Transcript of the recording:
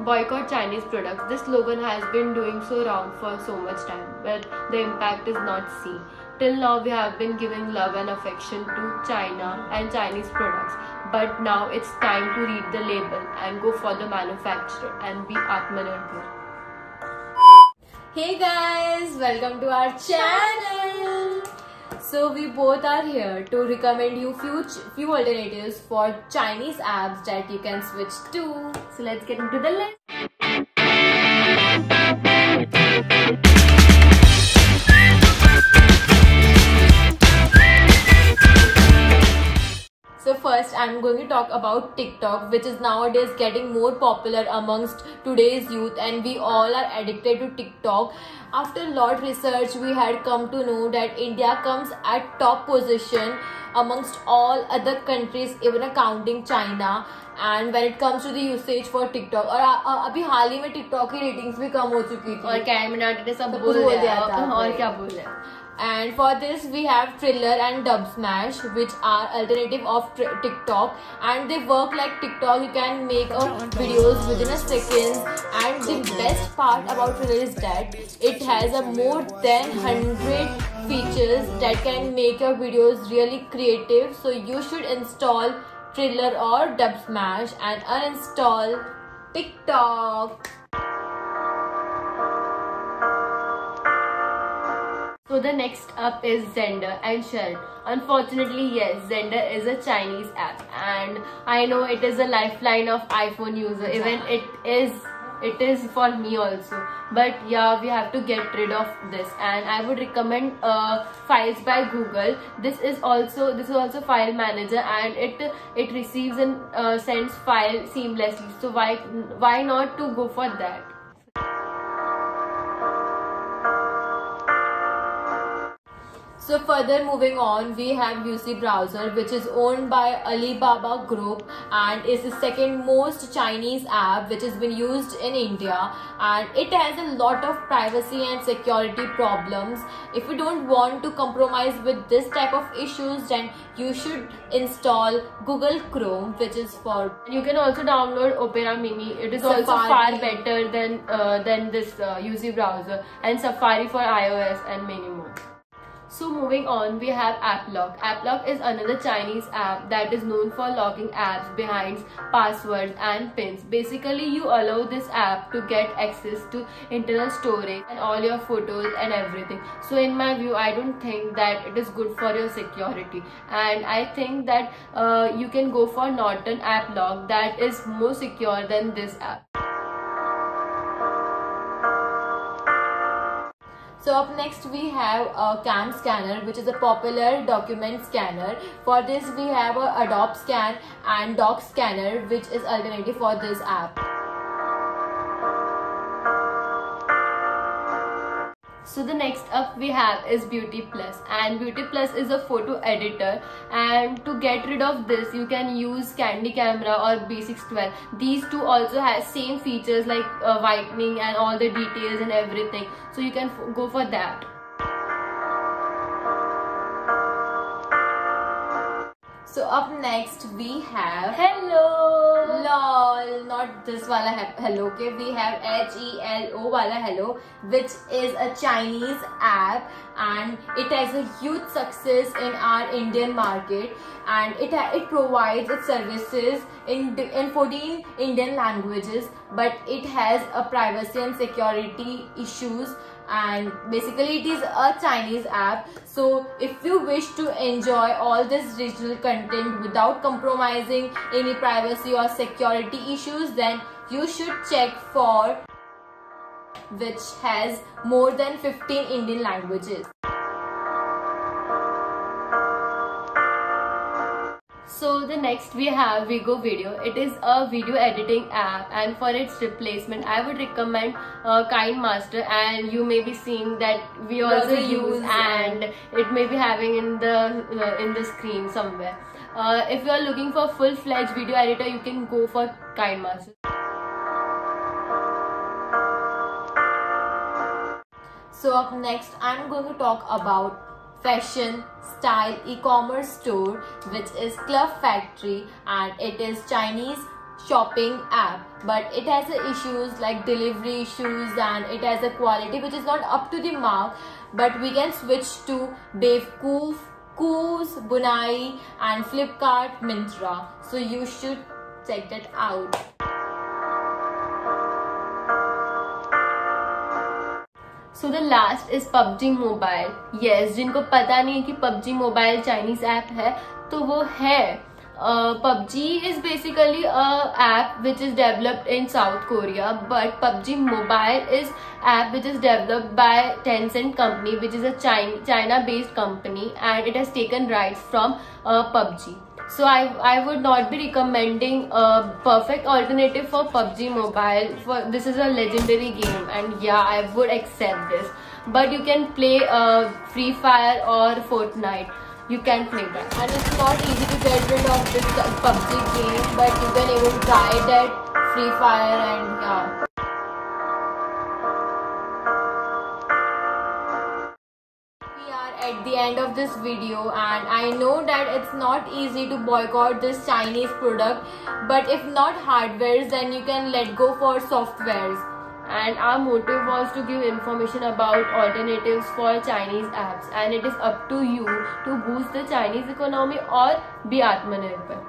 boycott Chinese products. This slogan has been doing so round for so much time, but the impact is not seen. Till now, we have been giving love and affection to China and Chinese products, but now it's time to read the label and go for the manufacturer and be Atmanirbhar. Hey guys, welcome to our channel. So we both are here to recommend you few alternatives for Chinese apps that you can switch to. So let's get into the list. So first I'm going to talk about TikTok, which is nowadays getting more popular amongst today's youth, and we all are addicted to TikTok. After a lot of research, we had come to know that India comes at top position amongst all other countries, even accounting China. And when it comes to the usage for TikTok, और अभी हाल ही में TikTok की ratings भी कम हो चुकी थी और camera ने सब बोल दिया था और क्या बोल रहे हैं. And for this we have Triller and Dubsmash, which are alternative of TikTok, and they work like TikTok. You can make videos within a second, and the best part about Triller is that it has a more than 100 features that can make your videos really creative. So you should install Triller or Dubsmash and uninstall TikTok. So the next up is Xender and Shell. Unfortunately, yes, Xender is a Chinese app, and I know it is a lifeline of iPhone user. Even it is for me also. But yeah, we have to get rid of this, and I would recommend Files by Google. This is also file manager, and it receives and sends file seamlessly. So why not to go for that? So further moving on, we have UC Browser, which is owned by Alibaba Group and is the second most Chinese app which has been used in India, and it has a lot of privacy and security problems. If you don't want to compromise with this type of issues, then you should install Google Chrome, which is for. You can also download Opera Mini. It is also far better than this UC Browser, and Safari for iOS and many more. So moving on, we have AppLock. AppLock is another Chinese app that is known for locking apps behind passwords and pins. Basically, you allow this app to get access to internal storage and all your photos and everything. So in my view, I don't think that it is good for your security, and I think that you can go for Norton AppLock, that is more secure than this app. So up next we have a Cam Scanner, which is a popular document scanner. For this we have a Adobe Scan and Doc Scanner, which is alternative for this app. So the next up we have is Beauty Plus, and Beauty Plus is a photo editor, and to get rid of this you can use Candy Camera or B612. These two also have same features like whitening and all the details and everything, so you can go for that. So up next we have Hello. LOL, not this wala hello, okay? We have HELO wala hello, which is a Chinese app, and it has a huge success in our Indian market, and it provides its services in 14 Indian languages, but it has a privacy and security issues, and basically it is a Chinese app. So if you wish to enjoy all this digital content without compromising any privacy or security issues, then you should check for which has more than 15 Indian languages. So the next we have Vigo Video. It is a video editing app, and for its replacement I would recommend KineMaster, and you may be seeing that we also use, and it may be having in the screen somewhere. If you are looking for full-fledged video editor, you can go for KineMaster. So up next I'm going to talk about fashion style e-commerce store, which is Club Factory, and it is Chinese shopping app, but it has issues like delivery issues, and it has a quality which is not up to the mark. But we can switch to Bewakoof, Koos, Bunai, and Flipkart, Myntra. So you should check that out. So the last is PUBG Mobile. Yes, जिनको पता नहीं है कि PUBG Mobile Chinese app है, तो वो है. PUBG is basically a app which is developed in South Korea, but PUBG Mobile is app which is developed by Tencent company, which is a China-based company, and it has taken rights from PUBG. So I would not be recommending a perfect alternative for PUBG Mobile. This is a legendary game, and yeah, I would accept this. But you can play Free Fire or Fortnite. You can play that. And it's not easy to get rid of this PUBG game, but you can even try that Free Fire, and yeah. At the end of this video, and I know that it's not easy to boycott this Chinese product, but if not hardwares, then you can let go for softwares. And our motive was to give information about alternatives for Chinese apps, and it is up to you to boost the Chinese economy or be Atmanirbhar.